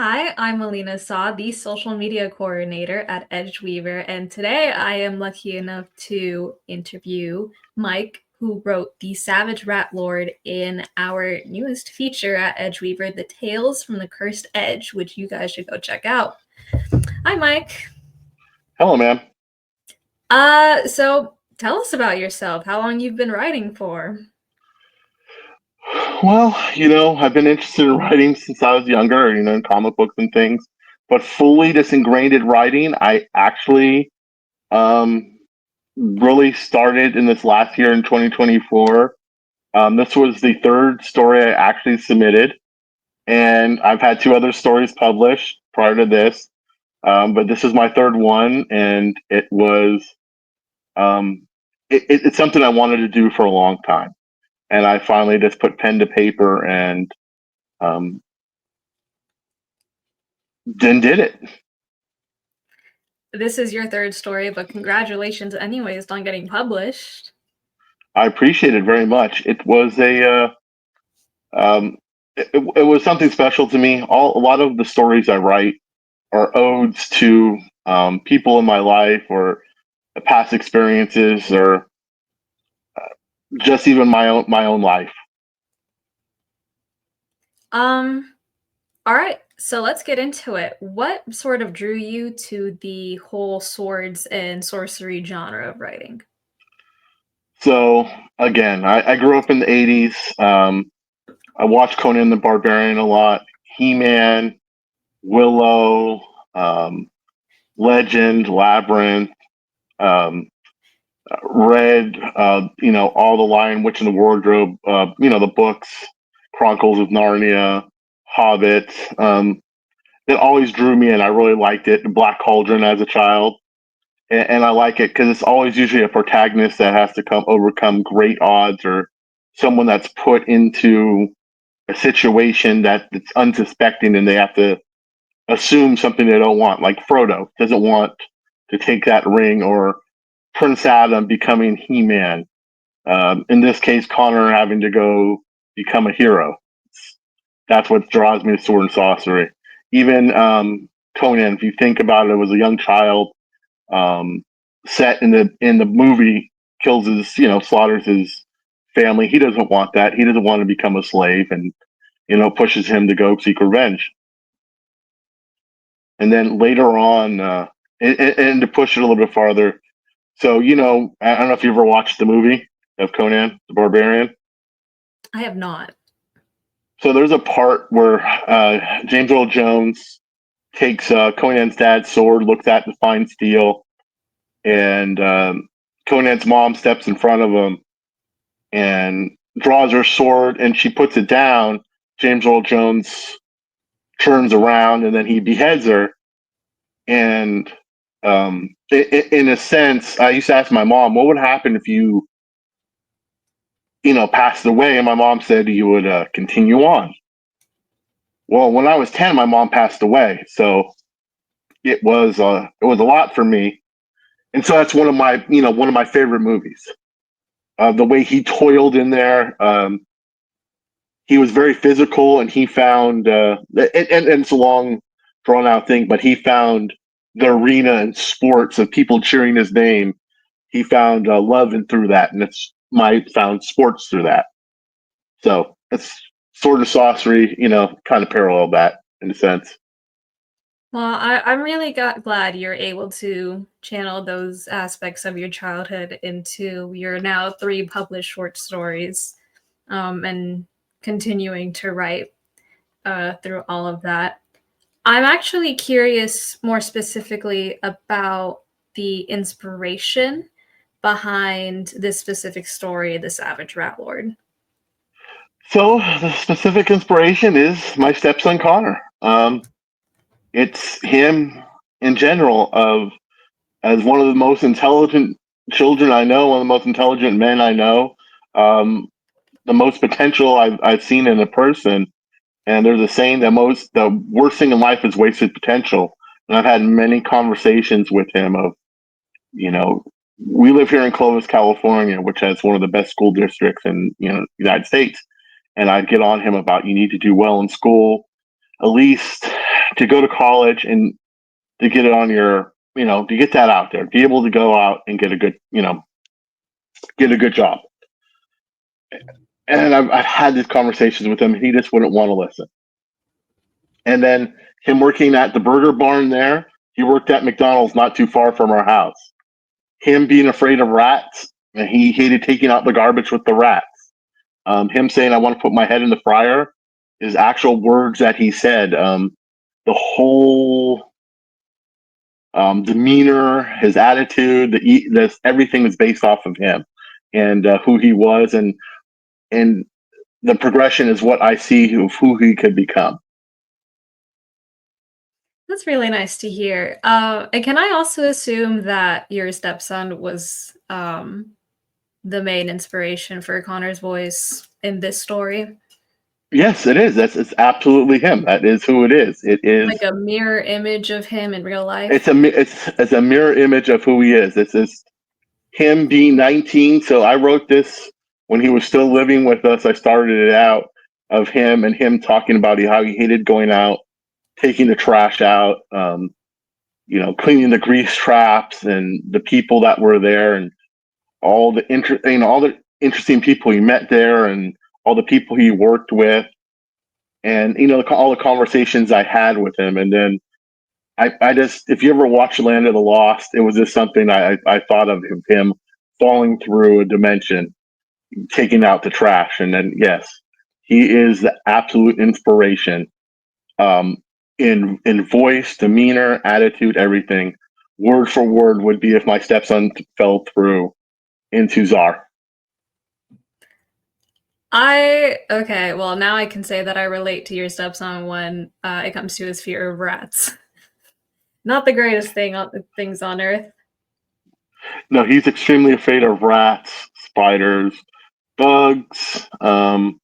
Hi, I'm Alina Saw, the social media coordinator at Edgeweaver, and today I am lucky enough to interview Mike, who wrote The Savage Rat Lord in our newest feature at Edgeweaver, The Tales from the Cursed Edge, which you guys should go check out. Hi, Mike. Hello, man. So tell us about yourself, how long you've been writing for. Well, I've been interested in writing since I was younger, in comic books and things. But fully just ingrained in writing, I actually um, really started in this last year in 2024. This was the third story I actually submitted, and I've had two other stories published prior to this. But this is my third one, and um, it's something I wanted to do for a long time. And I finally just put pen to paper and um, then did it. This is your third story, but congratulations anyways on getting published. I appreciate it very much. It was um, it was something special to me. A lot of the stories I write are odes to people in my life or past experiences or just even my own life. Um, All right, so let's get into it. What sort of drew you to the whole swords and sorcery genre of writing? So again, I grew up in the '80s. I watched Conan the Barbarian a lot. He-Man, Willow, um, Legend, Labyrinth, um, read, all the Lion, Witch, and the Wardrobe, the books, Chronicles of Narnia, Hobbit. It always drew me in. I really liked it. Black Cauldron as a child. And I like it because it's always usually a protagonist that has to overcome great odds or someone that's put into a situation that's unsuspecting and they have to assume something they don't want. Like Frodo doesn't want to take that ring, or Prince Adam becoming He-Man. In this case, Connor having to go become a hero. That's what draws me to sword and sorcery. Even Conan, if you think about it, was a young child um, set in the movie, kills his, slaughters his family. He doesn't want that. He doesn't want to become a slave, and pushes him to go seek revenge. And then later on, and to push it a little bit farther, so I don't know if you ever watched the movie of Conan the Barbarian. I have not. So there's a part where James Earl Jones takes Conan's dad's sword, looks at the fine steel, and Conan's mom steps in front of him and draws her sword, and she puts it down. James Earl Jones turns around, and then he beheads her. And in a sense, I used to ask my mom, "What would happen if you, passed away?" And my mom said, "You would continue on." Well, when I was 10, my mom passed away, so it was a lot for me, and so that's one of my favorite movies. The way he toiled in there, he was very physical, and he found and it's a long, drawn out thing, but he found the arena and sports of people cheering his name. He found love and through that, and it's my found sports through that. So it's sort of sorcery, kind of parallel that in a sense. Well, I'm really glad you're able to channel those aspects of your childhood into your now three published short stories, and continuing to write through all of that. I'm actually curious more specifically about the inspiration behind this specific story, The Savage Rat Lord. So the specific inspiration is my stepson Connor. It's him in general of as one of the most intelligent children I know, one of the most intelligent men I know, um, the most potential I've seen in a person. And there's a saying that the worst thing in life is wasted potential. And I've had many conversations with him of, you know, we live here in Clovis, California, which has one of the best school districts in the United States. And I'd get on him about you need to do well in school, at least to go to college and to get it on your, to get that out there, be able to go out and get a good, get a good job. And I've had these conversations with him. He just wouldn't want to listen. And then him working at the burger barn there, he worked at McDonald's not too far from our house. Him being afraid of rats, and he hated taking out the garbage with the rats. Him saying, I want to put my head in the fryer, is actual words that he said. The whole demeanor, his attitude, everything is based off of him and who he was, and the progression is what I see of who he could become. That's really nice to hear. And can I also assume that your stepson was the main inspiration for Connor's voice in this story? Yes, it is. It's absolutely him. That is who it is. It is Like a mirror image of him in real life? it's a mirror image of who he is. It's just him being 19. So I wrote this when he was still living with us. I started it out of him and him talking about how he hated going out, taking the trash out, cleaning the grease traps and the people that were there, and all the all the interesting people he met there, and all the people he worked with, and all the conversations I had with him. And then I just, if you ever watch Land of the Lost, it was just something I thought of him falling through a dimension, taking out the trash, and then yes, he is the absolute inspiration, in voice, demeanor, attitude, everything. Word for word would be if my stepson fell through into Czar. Okay, well, now I can say that I relate to your stepson when it comes to his fear of rats. Not the greatest things on earth. No, he's extremely afraid of rats, spiders, bugs. I'm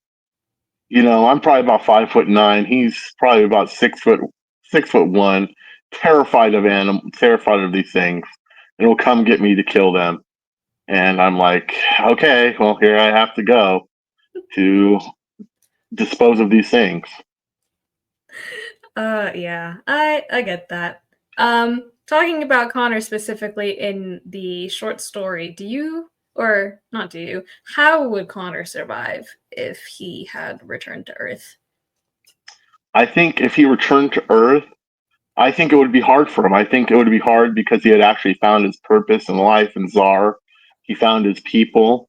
probably about 5'9". He's probably about 6'1". Terrified of terrified of these things, and will come get me to kill them. And I'm like, okay, well, here I have to go to dispose of these things. Yeah, I get that. Talking about Connor specifically in the short story, or not do you, how would Connor survive if he had returned to Earth? I think if he returned to Earth, I think it would be hard for him. I think it would be hard because he had actually found his purpose in life in Czar. He found his people.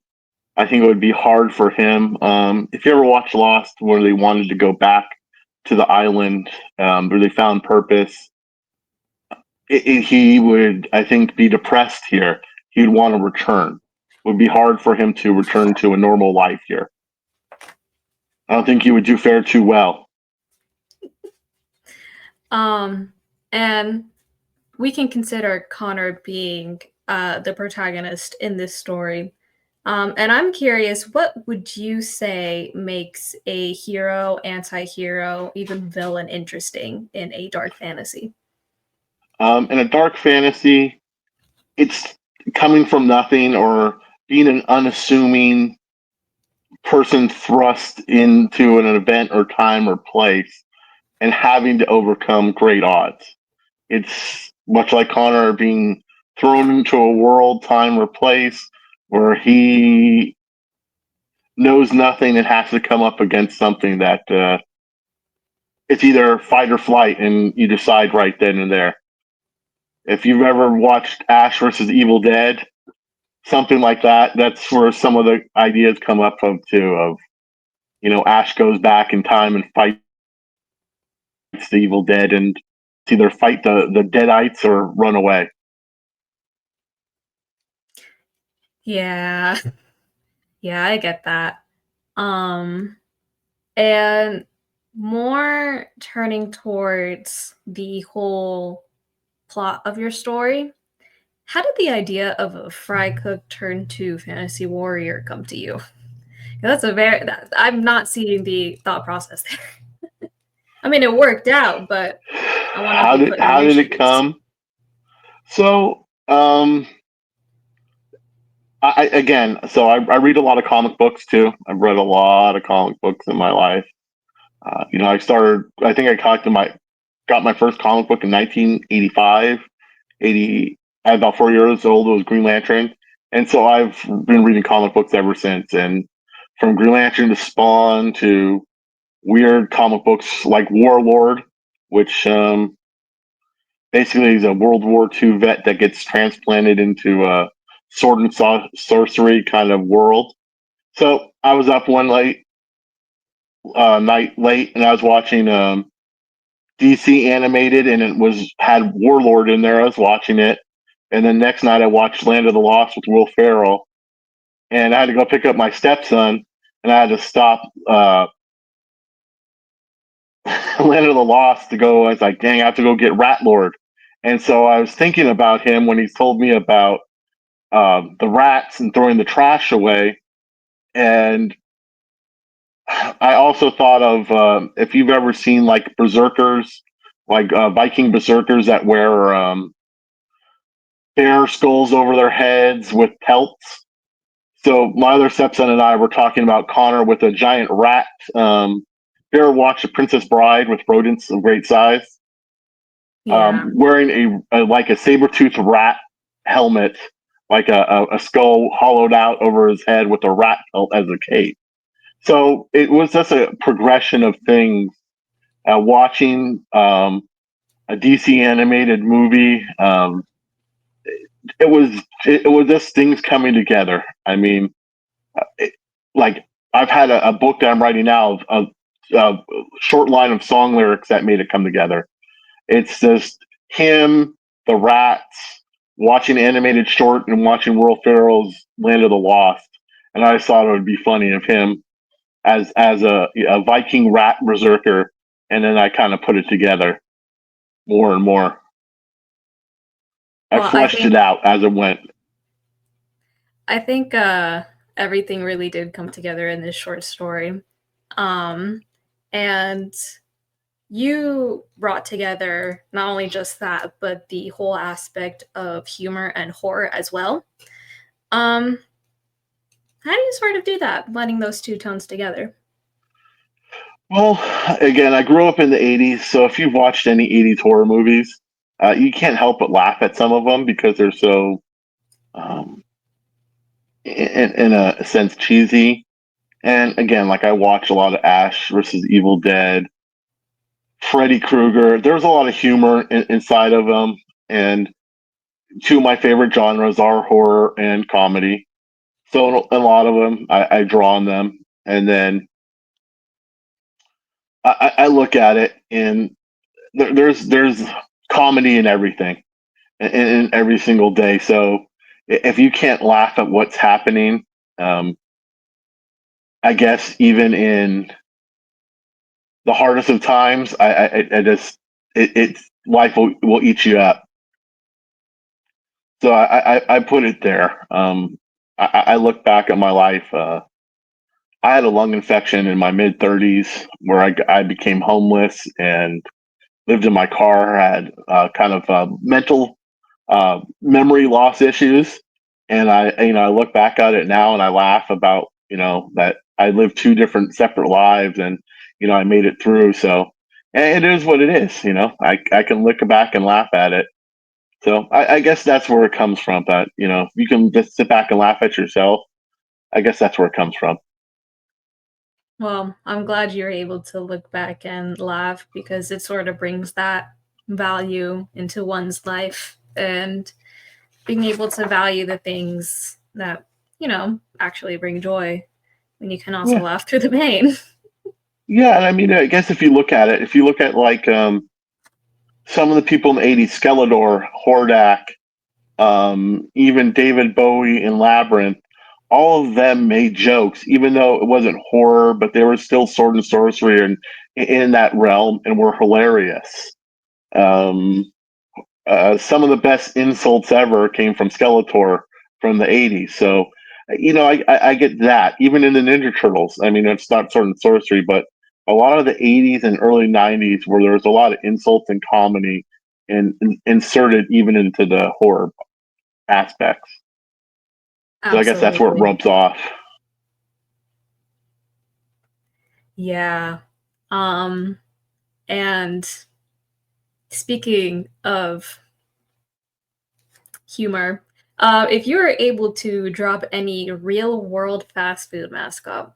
I think it would be hard for him. If you ever watched Lost, where they wanted to go back to the island, where they found purpose, he would, I think, be depressed here. He'd want to return. It would be hard for him to return to a normal life here. I don't think he would do fare too well. And we can consider Connor being the protagonist in this story. And I'm curious, what would you say makes a hero, anti-hero, even villain interesting in a dark fantasy? In a dark fantasy, it's coming from nothing or being an unassuming person thrust into an event or time or place and having to overcome great odds. It's much like Connor being thrown into a world, time, or place where he knows nothing and has to come up against something that it's either fight or flight, and you decide right then and there. If you've ever watched Ash versus Evil Dead, something like that, that's where some of the ideas come up from too. Of Ash goes back in time and fights the Evil Dead, and it's either fight the Deadites or run away. Yeah, yeah, I get that. Um, and more turning towards the whole plot of your story, how did the idea of a fry cook turned to fantasy warrior come to you? I'm not seeing the thought process there. I mean, it worked out, but I want to How be did put in your it shoes. come? So, I read a lot of comic books too. I've read a lot of comic books in my life. I started. I think I collected got my first comic book in 1985. 80, I was about 4 years old. It was Green Lantern, and so I've been reading comic books ever since. And from Green Lantern to Spawn to weird comic books like Warlord, which basically is a World War II vet that gets transplanted into a sword and sorcery kind of world. So I was up one night late, and I was watching DC animated, and it was had Warlord in there. I was watching it, and then next night I watched Land of the Lost with Will Ferrell, and I had to go pick up my stepson, and I had to stop Land of the Lost to go. I was like, dang, I have to go get Rat Lord, and so I was thinking about him when he told me about the rats and throwing the trash away, and I also thought of if you've ever seen like berserkers, like Viking berserkers that wear bear skulls over their heads with pelts. So my other stepson and I were talking about Connor with a giant rat. You ever watch The Princess Bride with rodents of great size? Yeah. Wearing a like a saber toothed rat helmet, like a skull hollowed out over his head with a rat pelt as a cape. So it was just a progression of things. Watching a DC animated movie, it was it was just things coming together. I mean, it, like I've had a book that I'm writing now of a short line of song lyrics that made it come together. It's just him, the rats, watching animated short and watching Will Ferrell's Land of the Lost, and I just thought it would be funny of him as a Viking rat berserker, and then I kind of put it together more and more. I Well, I fleshed it think out as it went. I think everything really did come together in this short story. Um, and you brought together not only just that, but the whole aspect of humor and horror as well. Um, how do you sort of do that, blending those two tones together? Well, again, I grew up in the '80s, so if you've watched any '80s horror movies, you can't help but laugh at some of them because they're so, um, in a sense, cheesy. And again, like I watch a lot of Ash versus Evil Dead, Freddy Krueger. There's a lot of humor inside of them, and two of my favorite genres are horror and comedy. So a lot of them, I draw on them, and then I look at it, and there's comedy in everything, in every single day. So if you can't laugh at what's happening, um, I guess even in the hardest of times, I just it's life will eat you up. So I put it there. I look back at my life. I had a lung infection in my mid 30s where I became homeless and lived in my car. I had kind of mental memory loss issues, and I look back at it now and I laugh about that I lived two different separate lives, and I made it through. So and it is what it is. I can look back and laugh at it. So I guess that's where it comes from. That you can just sit back and laugh at yourself. I guess that's where it comes from. Well, I'm glad you're able to look back and laugh because it sort of brings that value into one's life and being able to value the things that, actually bring joy when you can also Yeah, laugh through the pain. yeah. And I mean, I guess if you look at it, if you look at like some of the people in the '80s, Skeletor, Hordak, even David Bowie in Labyrinth, all of them made jokes, even though it wasn't horror, but they were still sword and sorcery and in that realm and were hilarious. Um, some of the best insults ever came from Skeletor from the '80s. So, I get that. Even in the Ninja Turtles, I mean, it's not sword and sorcery, but a lot of the '80s and early '90s where there was a lot of insults and comedy and inserted even into the horror aspects. So I guess that's where it Absolutely. rubs off. Yeah. Um, and Speaking of humor, if you were able to drop any real world fast food mascot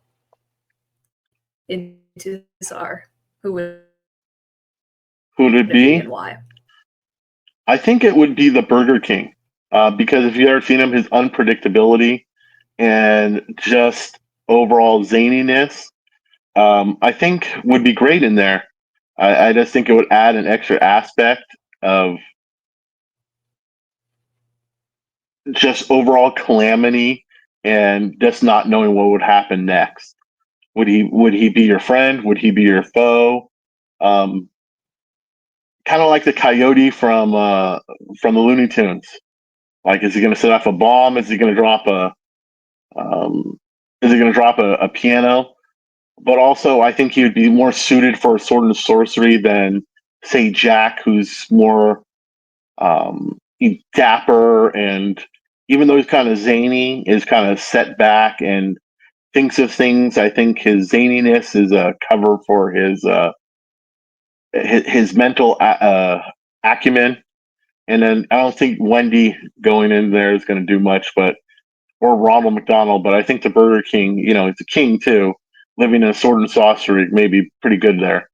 into Czar, who would Who'd it it be be? and why? I think it would be the Burger King, because if you've ever seen him, his unpredictability and just overall zaniness, I think would be great in there. I just think it would add an extra aspect of just overall calamity and just not knowing what would happen next. Would he be your friend? Would he be your foe? Um, kind of like the coyote from the Looney Tunes. Like, is he going to set off a bomb? Is he going to drop a um, is he going to drop a piano? But also, I think he would be more suited for sword and sorcery than, say, Jack, who's more dapper, and even though he's kind of zany, is kind of set back and thinks of things. I think his zaniness is a cover for his mental acumen. And then I don't think Wendy going in there is going to do much, but or Ronald McDonald. But I think the Burger King, he's a king too, living in a sword and sorcery, may be pretty good there.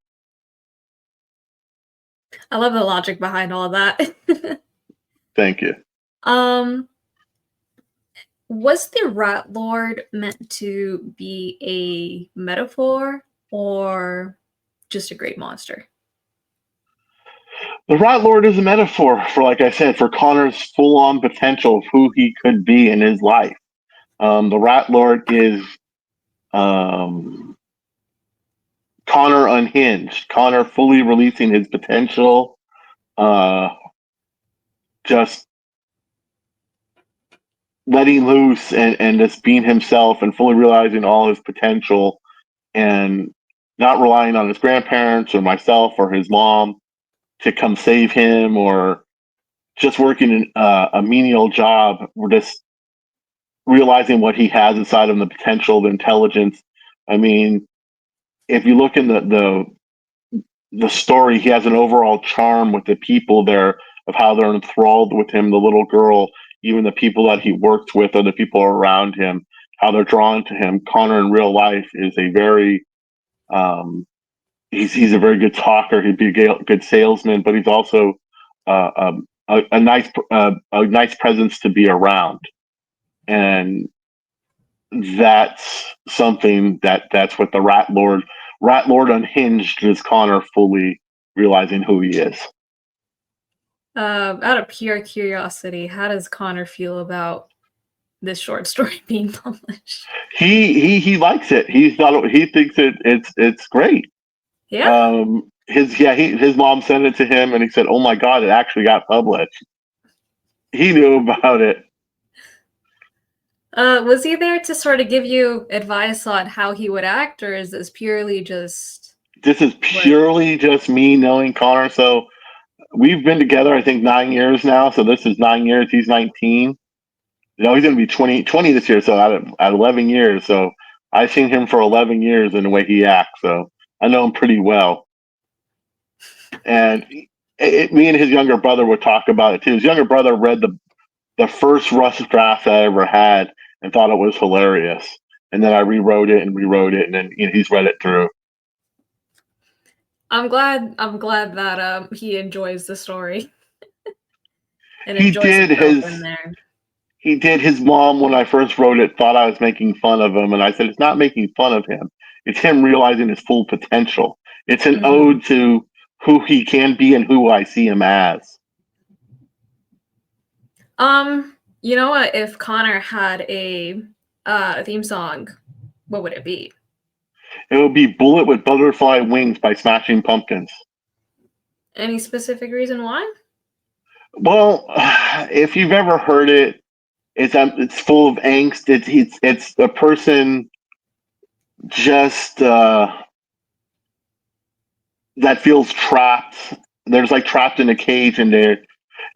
I love the logic behind all of that. Thank you. um, was the Rat Lord meant to be a metaphor or just a great monster? The Rat Lord is a metaphor for, like I said, for Connor's full-on potential of who he could be in his life. The Rat Lord is Connor unhinged, Connor fully releasing his potential, uh, just letting loose and just being himself and fully realizing all his potential and not relying on his grandparents or myself or his mom to come save him, or just working in a menial job. We're just realizing what he has inside him, the potential, the intelligence. I mean, if you look in the story, he has an overall charm with the people there, of how they're enthralled with him, the little girl, even the people that he worked with or the people around him, how they're drawn to him. Connor in real life is a very um, he's a very good talker. He'd be a good salesman, but he's also a nice presence to be around, and that's something that's what the Rat Lord unhinged is Connor fully realizing who he is. Out of pure curiosity, how does Connor feel about this short story being published? He likes it. He thinks it's great. Yeah. His mom sent it to him, and he said, "Oh my god, it actually got published." He knew about it. Was he there to sort of give you advice on how he would act, or is this purely just This is what? purely just me knowing Connor. So we've been together, I think, 9 years now. So this is 9 years. He's 19. He's going to be 20 this year. So at 11 years. So I've seen him for 11 years in the way he acts. So I know him pretty well. And me and his younger brother would talk about it too. His younger brother read the first Rush draft I ever had and thought it was hilarious. And then I rewrote it, and then he's read it through. I'm glad that he enjoys the story and He enjoys did himself in his there. he did his mom, when I first wrote it, thought I was making fun of him, and I said it's not making fun of him. It's him realizing his full potential. It's an Mhm. ode to who he can be and who I see him as. You know what? If Connor had a theme song, what would it be? It would be "Bullet with Butterfly Wings" by Smashing Pumpkins. Any specific reason why? Well, if you've ever heard it, it's full of angst. It's a person just that feels trapped. There's like trapped in a cage, and they're.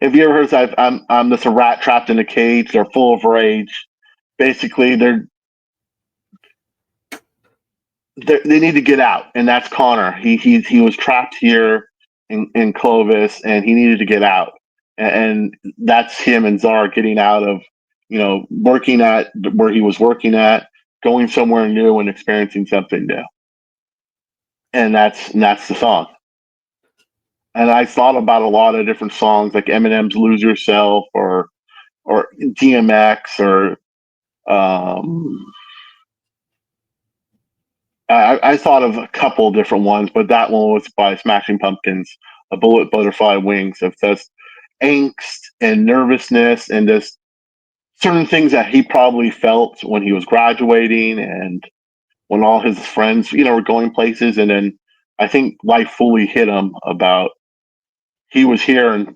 If you ever heard, I'm just a rat trapped in a cage. They're full of rage. Basically, they need to get out, and that's Connor. He was trapped here, in Clovis, and he needed to get out. And that's him and Czar getting out of, working at where he was working at, going somewhere new and experiencing something new. And that's the song. And I thought about a lot of different songs like Eminem's "Lose Yourself" or DMX or I thought of a couple of different ones, but that one was by Smashing Pumpkins, "A Bullet Butterfly Wings," of just angst and nervousness and just certain things that he probably felt when he was graduating and when all his friends, were going places. And then I think life fully hit him about he was here and,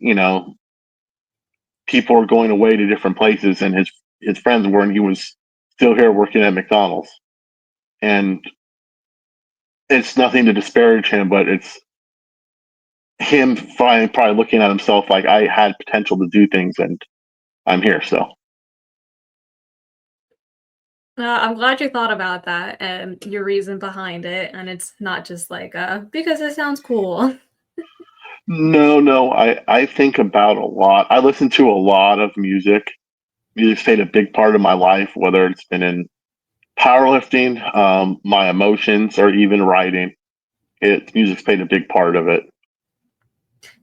people were going away to different places and his friends were, and he was still here working at McDonald's. And it's nothing to disparage him, but it's him probably looking at himself like I had potential to do things and I'm here. So I'm glad you thought about that and your reason behind it, and it's not just like because it sounds cool. no, I think about a lot. I listen to a lot of music. Music's played a big part of my life, whether it's been in powerlifting, my emotions, or even writing. Music's played a big part of it.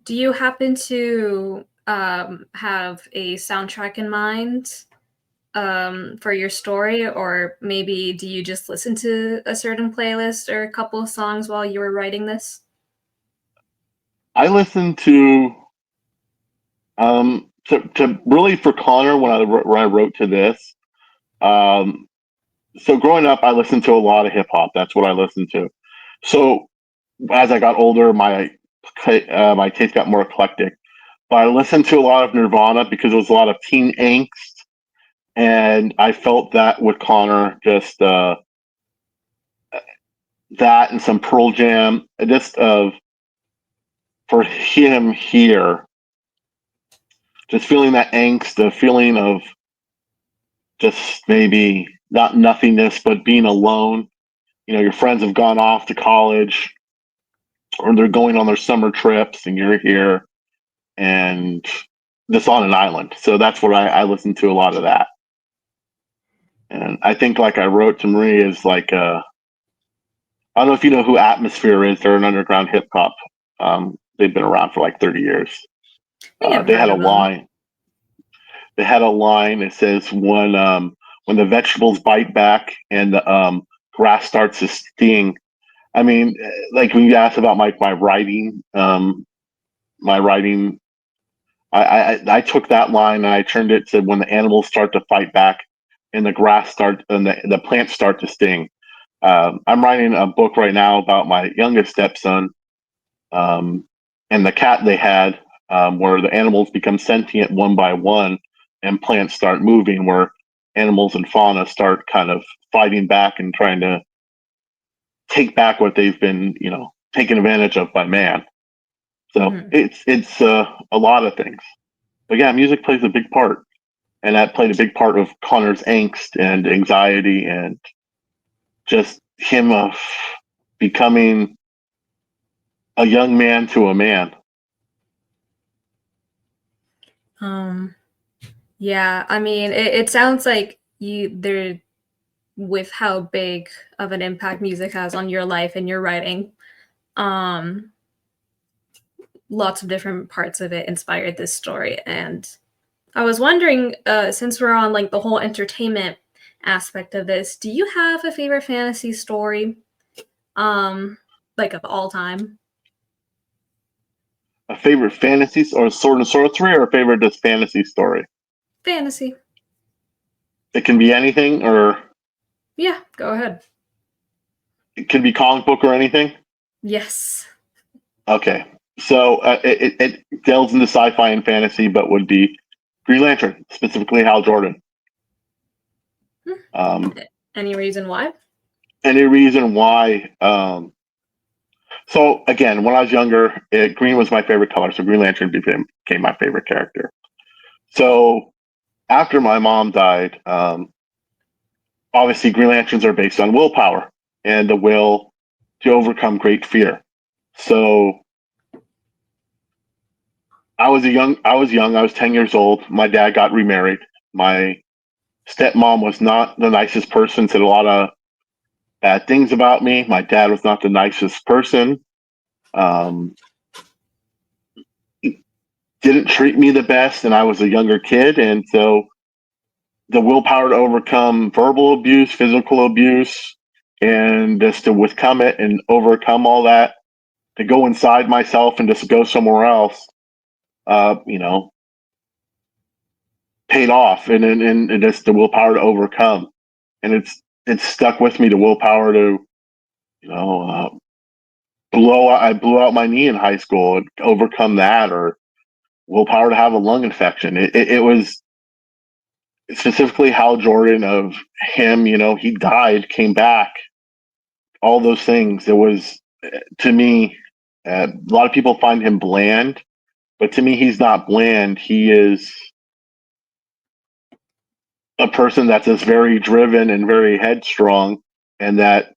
Do you happen to have a soundtrack in mind for your story, or maybe do you just listen to a certain playlist or a couple of songs while you were writing this? I listen to really for Connor when I wrote to this. Um, so growing up, I listened to a lot of hip hop. That's what I listened to. So as I got older, my taste got more eclectic. But I listened to a lot of Nirvana because there was a lot of teen angst, and I felt that with Connor, just that and some Pearl Jam, just for him here, just feeling that angst, the feeling of just maybe not nothingness, but being alone. Your friends have gone off to college or they're going on their summer trips and you're here and just on an island. So that's what I listen to a lot of that. And I think like I wrote to Marie is like I don't know if you know who Atmosphere is. They're an underground hip hop. They've been around for like 30 years. I think I've They had heard a of them. line. They had a line that says when the vegetables bite back and the grass starts to sting. I mean, like when you asked about my writing, my writing, I took that line and I turned it to when the animals start to fight back and the grass start and the plants start to sting. I'm writing a book right now about my youngest stepson um, and the cat they had, where the animals become sentient one by one and plants start moving, where animals and fauna start kind of fighting back and trying to take back what they've been, taken advantage of by man. So Hmm. it's a lot of things. But yeah, music plays a big part, and that played a big part of Connor's angst and anxiety and just him of becoming a young man to a man. Um, yeah, I mean, it sounds like there with how big of an impact music has on your life and your writing. Um, Lots of different parts of it inspired this story, and I was wondering, since we're on like the whole entertainment aspect of this, do you have a favorite fantasy story, um, like of all time? A favorite fantasy or sword and sorcery, or a favorite just fantasy story? Fantasy. It can be anything, or Yeah, go ahead. it can be comic book or anything. Yes. Okay, so it delves into sci-fi and fantasy, but would be Green Lantern, specifically Hal Jordan. Um, Any reason why? any reason why? So again, when I was younger, green was my favorite color, so Green Lantern became my favorite character. So after my mom died, obviously Green Lanterns are based on willpower and the will to overcome great fear. So I was young. I was 10 years old. My dad got remarried. My stepmom was not the nicest person, said a lot of bad things about me. My dad was not the nicest person. Um, didn't treat me the best, and I was a younger kid. And so the willpower to overcome verbal abuse, physical abuse, and just to overcome it and overcome all that, to go inside myself and just go somewhere else, you know, paid off, and it's the willpower to overcome, and it's stuck with me. The willpower to, you know, I blew out my knee in high school and overcome that, or willpower to have a lung infection. It was specifically Hal Jordan, of him. You know, he died, came back, all those things. It was, to me, a lot of people find him bland, but to me, he's not bland. He is a person that's just very driven and very headstrong, and that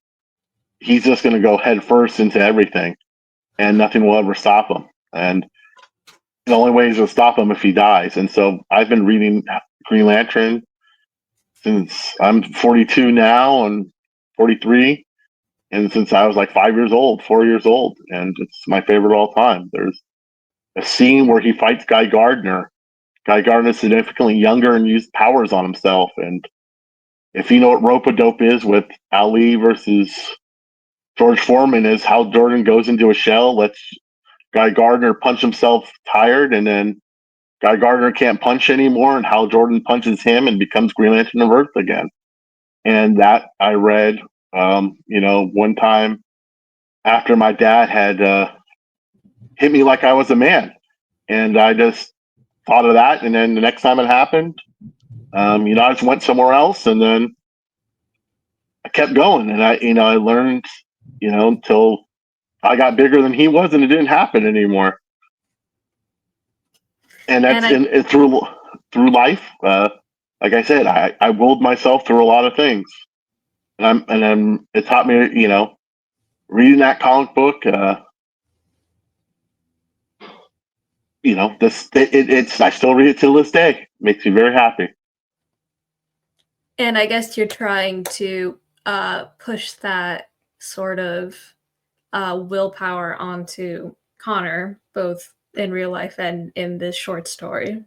he's just going to go head first into everything, and nothing will ever stop him. And the only way is to stop him if he dies. And so I've been reading Green Lantern since I'm 42 now, and 43, and since I was like 5 years old, 4 years old, and it's my favorite of all time. There's a scene where he fights Guy Gardner. Guy Gardner is significantly younger and used powers on himself. And if you know what rope a dope is with Ali versus George Foreman, is how Jordan goes into a shell, lets Guy Gardner punch himself tired, and then Guy Gardner can't punch anymore, and Hal Jordan punches him and becomes Green Lantern of Earth again. And that I read, one time after my dad had hit me like I was a man, and I just thought of that. And then the next time it happened, I just went somewhere else, and then I kept going, and I learned, until I got bigger than he was, and it didn't happen anymore. And And that's I through life. Like I said, I willed myself through a lot of things, and it taught me, reading that comic book. It's I still read it till this day. It makes me very happy. and I guess you're trying to push that sort of willpower onto Connor, both in real life and in this short story.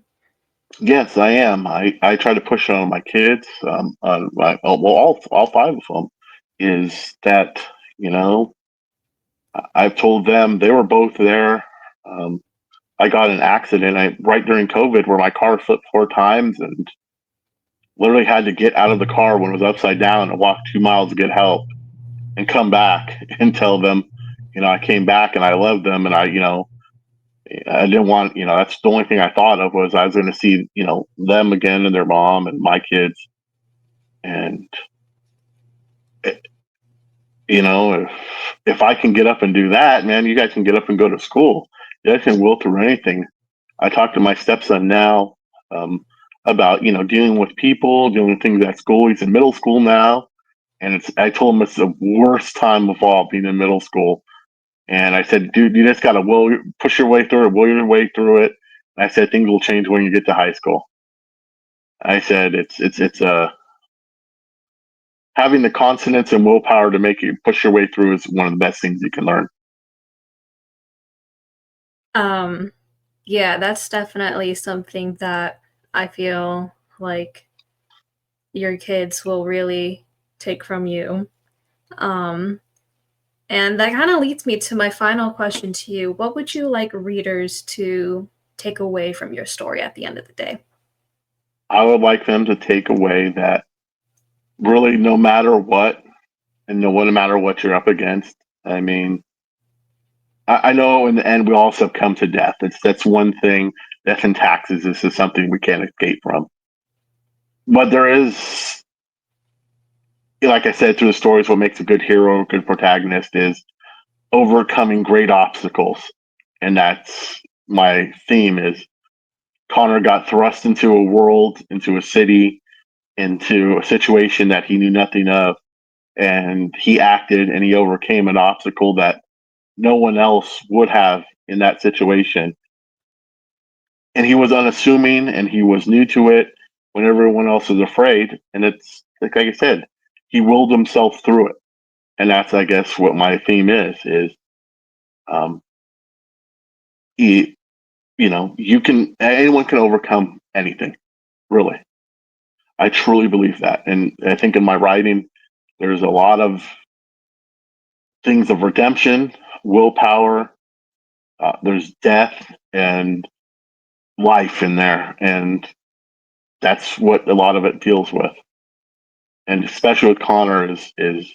Yes, I am. I try to push on my kids. All five of them, is that, you know I've told them, they were both there. Um, I got in an accident right during COVID, where my car flipped 4 times, and literally had to get out of the car when it was upside down and walk 2 miles to get help, and come back and tell them, I came back and I loved them, and I didn't want, that's the only thing I thought of, was I was going to see, them again, and their mom and my kids. And, it, if I can get up and do that, man, you guys can get up and go to school. You guys can will through anything. I talk to my stepson now, about, dealing with people, dealing with things at school. He's in middle school now. And I told him it's the worst time of all, being in middle school. And I said, dude, you just got to push your way through it, will your way through it. And I said, things will change when you get to high school. I said, it's having the confidence and willpower to make you push your way through is one of the best things you can learn. Um, yeah, that's definitely something that I feel like your kids will really take from you. Um, and that kind of leads me to my final question to you. What would you like readers to take away from your story at the end of the day? I would like them to take away that, really, no matter what, and no matter what you're up against. I mean, I know in the end we all succumb to death. That's one thing. Death and taxes. This is something we can't escape from. But there is, like I said, through the stories, what makes a good hero, a good protagonist, is overcoming great obstacles. And that's my theme. Is Connor got thrust into a world, into a city, into a situation that he knew nothing of, and he acted and he overcame an obstacle that no one else would have in that situation. and he was unassuming and he was new to it when everyone else was afraid. And it's like I said, he willed himself through it. And that's, I guess, what my theme is um, he, anyone can overcome anything, really. I truly believe that. And I think in my writing, there's a lot of things of redemption, willpower, there's death and life in there. And that's what a lot of it deals with. And especially with Connor is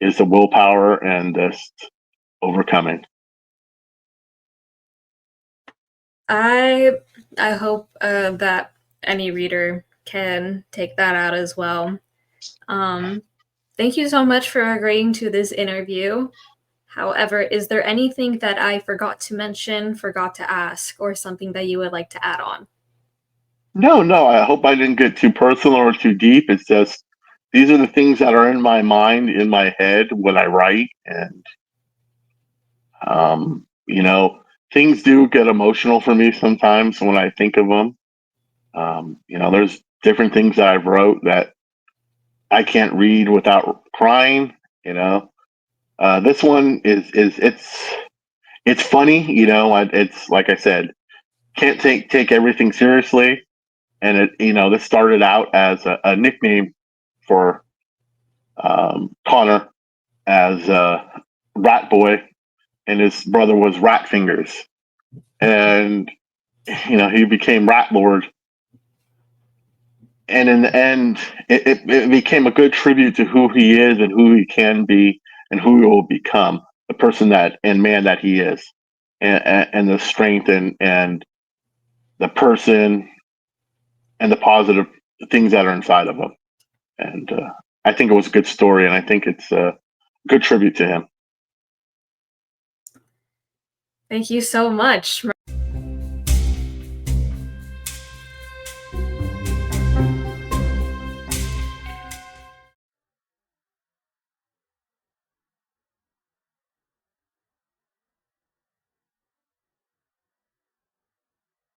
the willpower and this overcoming. I I hope that any reader can take that out as well. Um, Thank you so much for agreeing to this interview. However, is there anything that I forgot to mention, forgot to ask, or something that you would like to add on? No, I hope I didn't get too personal or too deep. It's just these are the things that are in my mind, in my head when I write, and you know, things do get emotional for me sometimes when I think of them. There's different things that I've wrote that I can't read without crying. You know, this one is it's funny. It's like I said, can't take everything seriously, and this started out as a nickname for Connor as Rat Boy, and his brother was Rat Fingers, and he became Rat Lord. And in the end, it became a good tribute to who he is and who he can be and who he will become, the person that and man that he is, and the strength and the person and the positive things that are inside of him. And I think it was a good story, and I think it's a good tribute to him. Thank you so much.